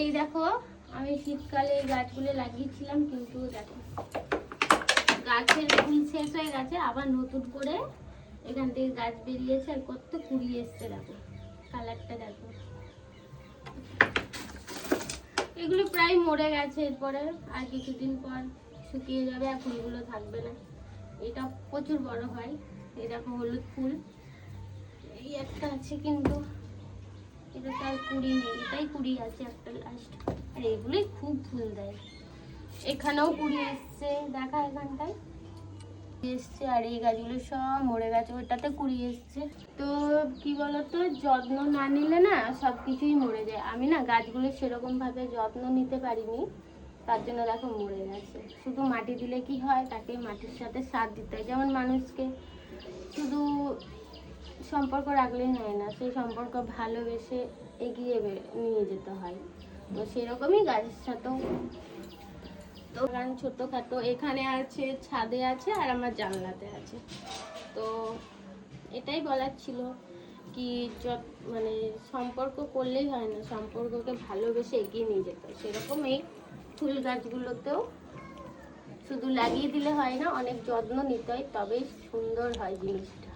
এই দেখো, আমি শীতকালে এই গাছগুলো লাগিয়েছিলাম, কিন্তু দেখো গাছের ফুল শেষ হয়ে গেছে, আবার নতুন করে এখান থেকে গাছ বেরিয়েছে আর কত কুড়ি এসছে। দেখো কালারটা দেখো, এগুলো প্রায় মরে গেছে, এরপরে আর কিছুদিন পর শুকিয়ে যাবে আর ফুলগুলো থাকবে না। এটা প্রচুর বড় হয়। এই দেখো হলুদ ফুল, এই একটা আছে, কিন্তু এটা তার কুড়ি নেই, এটাই কুড়ি আছে একটা লাস্ট। আর এগুলোই খুব ফুল দেয়। এখানেও কুড়ি এসছে, দেখা এখানটায় এসছে, আর এই গাছগুলো সব মরে গেছে, ওটাতে কুড়ি এসছে। তো কি বলতো, যত্ন না নিলে না সব কিছুই মরে যায়। আমি না গাছগুলো সেরকম ভাবে যত্ন নিতে পারিনি, তার জন্য দেখো মরে গেছে। শুধু মাটি দিলে কি হয়, তাকে মাটির সাথে সার দিতে হয়। যেমন মানুষকে শুধু সম্পর্ক রাখলেই হয় না, সেই সম্পর্ক ভালোবেসে এগিয়ে নিয়ে যেতে হয়। তো সেরকমই গাছের সাথেও। তো গান ছোটখাটো এখানে আছে, ছাদে আছে, আর আমার জানলাতে আছে। তো এটাই বলার ছিল কি, মানে সম্পর্ক করলেই হয় না, সম্পর্ককে ভালোবেসে এগিয়ে নিয়ে যেতে হয়। সেরকম এই ফুল গাছগুলোতেও শুধু লাগিয়ে দিলে হয় না, অনেক যত্ন নিতে হয়, তবেই সুন্দর হয় জিনিসটা।